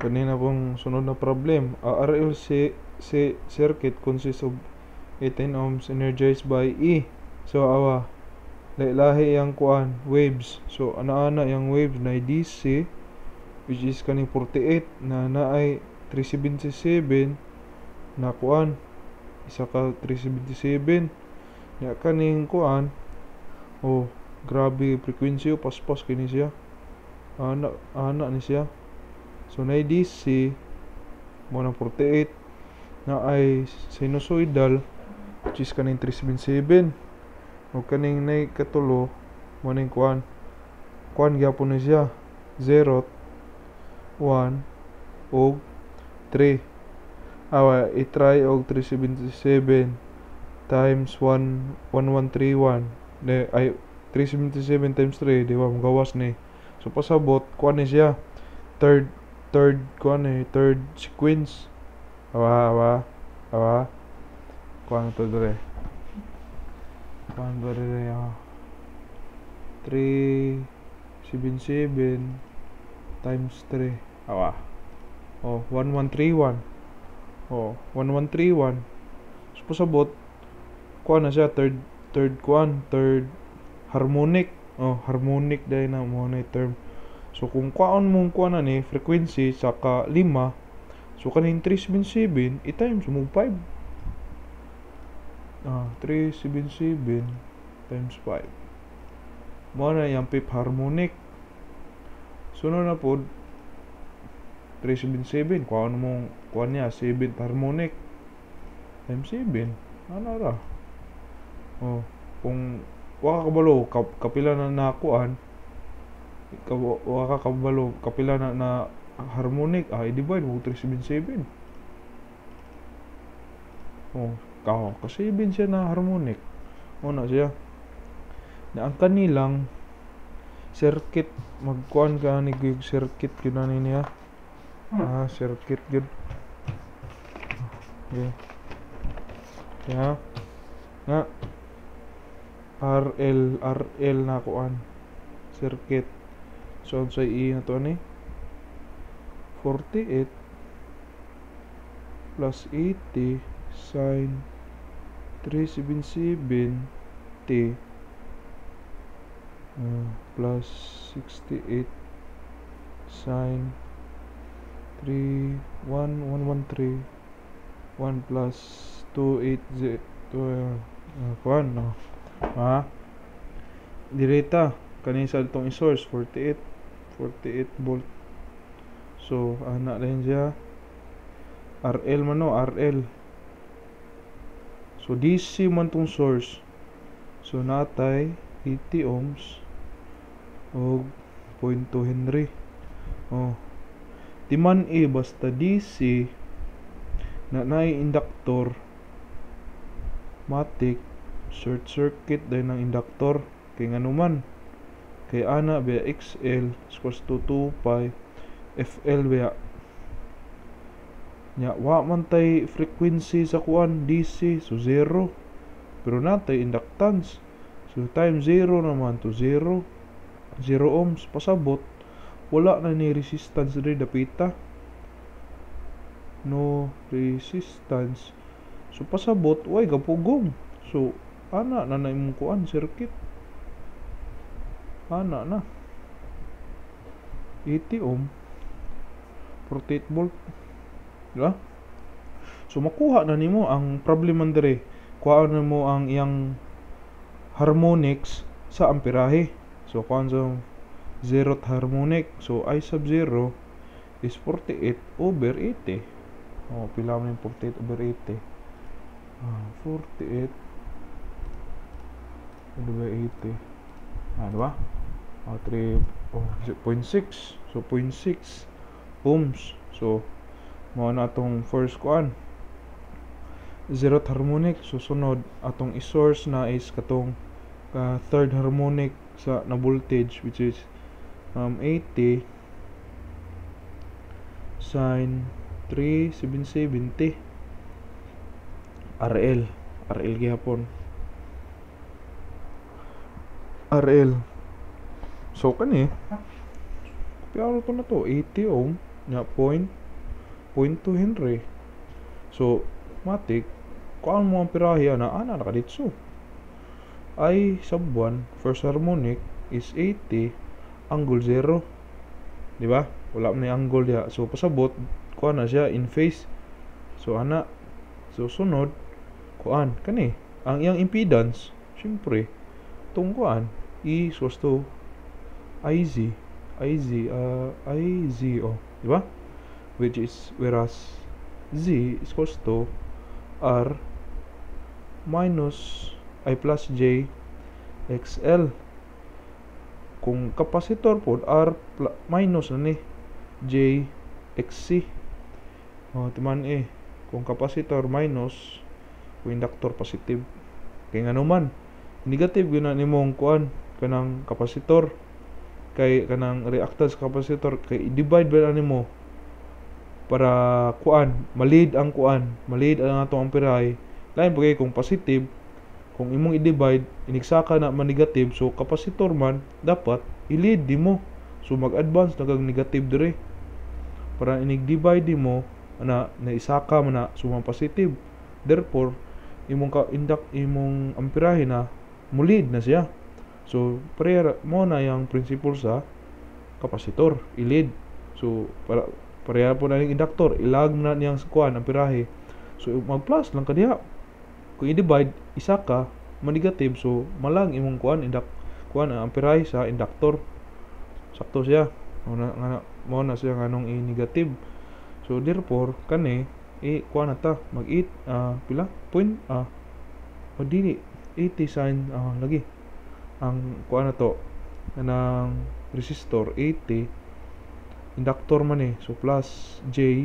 Kanina pong sunod na problem. A RLC circuit consists of 18 ohms energized by E. So awa lahi yang kuan waves. So ana-ana yang waves na DC which is kaning 48 na naay 377 na kuan isa ka 377 nya kaning kuan. Oh, grabe frequency paspas kini siya. Ana ni siya. So na DC mo na 48 na ay sinusoidal which is kaning 377 o kaning nay katulo mo ning kuan gyapon ni siya 0 1 og 3 awa i-try og 377 times 1131 ay 377 times 3 di ba magawas ni. So pasabot kuan ni siya third sequence. Awa kuan to dire 377 times 3 awa 1131 1131. So pasabot kuan na siya third harmonic. Harmonic dahil na mo na term. So kung kuan mong kuan na ni frequency sa ka 5, so kaning 377 i-times mo 5. 377 times 5 mo na yung fifth harmonic. Sunod na po 377 kuan mong kuan niya 7th harmonic times 7 ano ra. Kung waka kabalo kapila na nakuan waka kabalo kapila na harmonic i-divide mo 377 kasi 7 siya na harmonic na siya na ang kanilang circuit magkuan ka ni circuit yun na niya circuit yun okay kaya nga RL na kuan circuit. So sa E na to ni 48 plus 80 sin 377 T plus 68 sin 1113 1 plus 280 kuan no direta kanin sa itong source 48 volt. So ana rin siya RL man no RL. So DC man tong source. So natay 80 ohms og 0.2 Henry. Di man basta DC na naay inductor matic short circuit dahil ng inductor kay nganuman kay ana biya XL equals to 2 pi FL biya nya wa man tay frequency sa kuan DC so 0 pero natay inductance so times 0 naman to 0 ohms pasabot wala na ni resistance diri dapita no resistance. So pasabot way gapugong. So ana na imong kuan circuit ana na 80 ohm 48 volt diba? So makuha na nimo ang problem man dire kuhaan na mo ang iyang harmonics sa amperahe. So kuhaan sa 0th harmonic. So I sub 0 is 48 over 80. Pila man yung 48 over 80. 48 over 80. Diba? 3.6. So 0.6 ohms. So mao na atong first kuan 0th harmonic. So sunod atong i-source na is katong third harmonic sa na voltage which is 80 sin 3770 RL gihapon RL. So kani Pero to na to 80 ohm nya 0.2 Henry. So matik kuan mo ang pirahe ana nakaditso. I sub 1 first harmonic is 80 angle 0, di ba? Wala man angle diha. So pasabot kuan na siya in phase. So ana, so sunod kuan kani ang iyang impedance syempre tong kuan E equals to IZ di ba? Which is whereas Z is equals to R minus I plus J XL. Kung kapasitor po R minus na ni J XC. Timan kung kapasitor minus kung inductor positive. Kay nga naman negative yun na nimong kuan kanang kapasitor kay kanang reactance kapasitor kay i-divide ba na nimo para kuan malid ang atong amperahe. Lain pa kay kung positive, kung imong i-divide inigsaka na man negative, so kapasitor man dapat i-lead mo, so mag-advance na kag negative dire para inig-divide mo ana naisaka man na sumang positive, therefore imong amperahe na mulid na siya. So pareha mo na yung principle sa kapasitor, i-lead. So pareha po na yung inductor, ilag na niyang kuan amperahe. So mag-plus lang kadiha. Kung i-divide isa ka ma-negative, so malang imong kuan kuan ang amperahe sa inductor. Sakto siya. Mo na siya nganong i-negative. So therefore kani kuan na ta mag-8 pila point o dili 80 sin lagi ang kuan na to kanang resistor 80 inductor man so plus J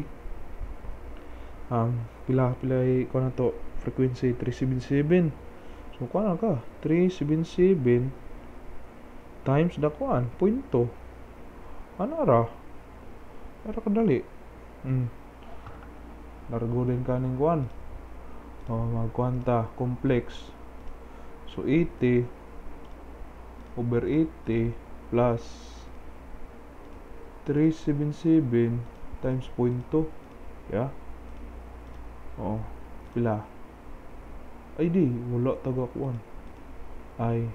pila kuan na to frequency 377. So kuan na ka 377 times the kuan 0.2 ano ra kadali largo din kaning kuan magkuanta complex. So 80 over 80 plus 377 times 0.2 yeah. Pila ay di wala taga kuan ay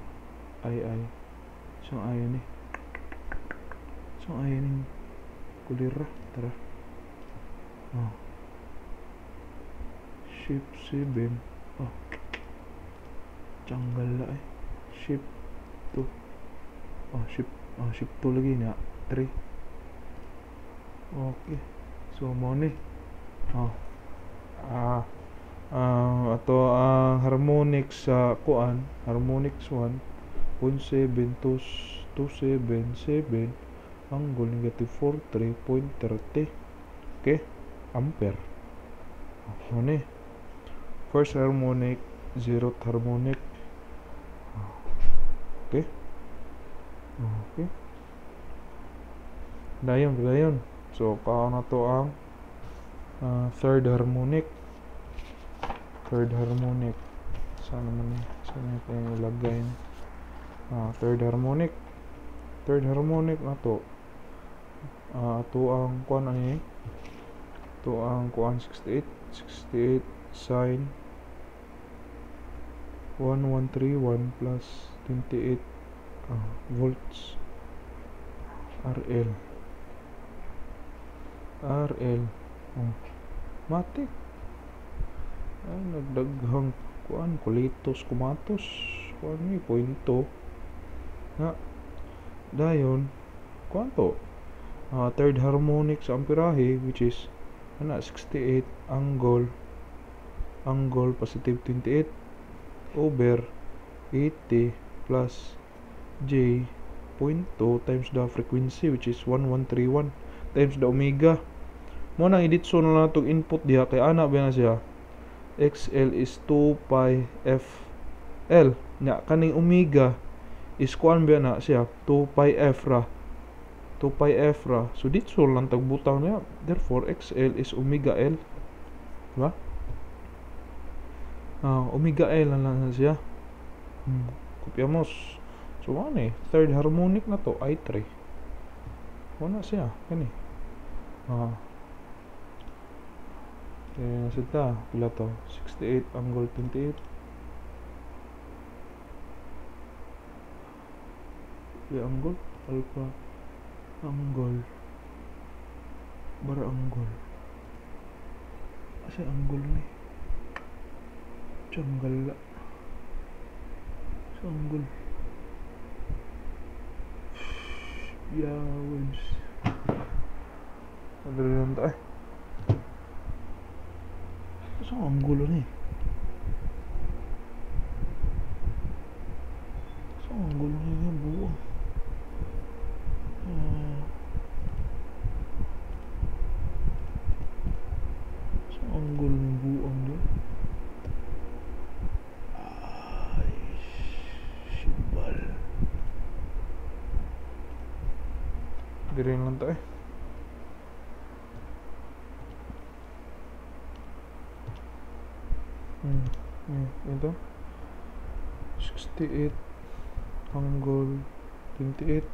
siyang ayan kulira tara shift 7 tanggal la shift 2 shift 2 lagi na 3 okay. So mo ni ato ang harmonics sa kuan harmonics 1.7277 angle negative 43.30 okay ampere. Mo ni first harmonic, zeroth harmonic. Okay. Dayon. So, kao na to ang third harmonic. Saan ito yung ilagay? Third harmonic na to. Ito ang kuan ani. Ito ang kuan 68 sin 1131 plus 28 volts RL matik ay nagdaghang kuan kulitos kumatos kuan ni pointo na dayon kuan to third harmonic sa amperahe which is 68 angle positive 28 over 80 plus J 0.2 times the frequency which is 1131 times the omega. Mo nang iditso na lang itong input diha kay ana ba na siya XL is 2 pi FL nya kaning omega is kuan ba na siya 2 pi F ra so ditso lang tagbutang niya, therefore XL is omega L, diba? Omega L lang siya. Kopyamos. So ano third harmonic na to I3 Wala siya kani. Ah. Sita pila to 68 angle 28. Angle alpha angle bara angle asa angle ni tanggal sa angle waves ada lang tayo sa angle ni sa angle ni yung buo anggol ng buong doon. Ay, sibal. Dirin lang tayo. Ito. 68 angle 28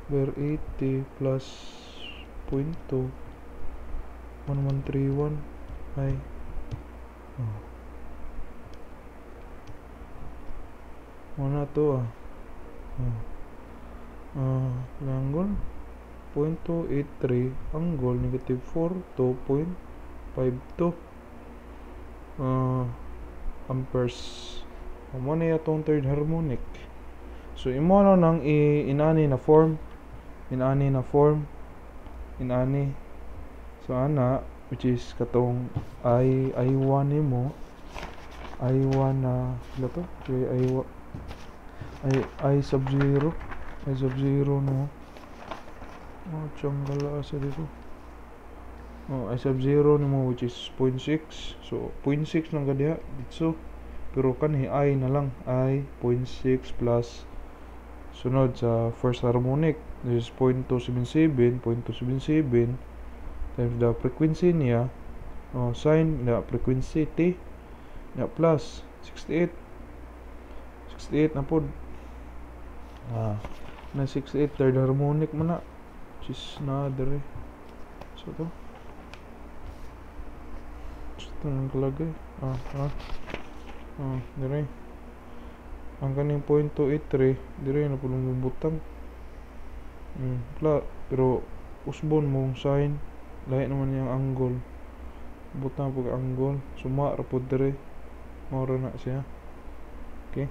over 80 plus 0.2 1131 ay mana to angle 0.283 angle negative 4 to 0.52 amperes muna itong third harmonic. So imo na nang inani na form so ana which is katong I1 nimo I1 na to I sub 0 no tiyanggal asa dito I sub 0 nimo which is 0.6 so 0.6 lang gadiha dito pero kanhi I na lang I 0.6 plus sunod sa first harmonic this is 0.277 times the frequency niya sine the frequency T niya plus 68 na pod na 68 third harmonic man na which is na dere so to itong kalagay dere ang kaning 0.283 dire na pulong bubutang pero usbon mong sine lahi naman yung angle butang pag angle suma ra pod dire mora na siya okay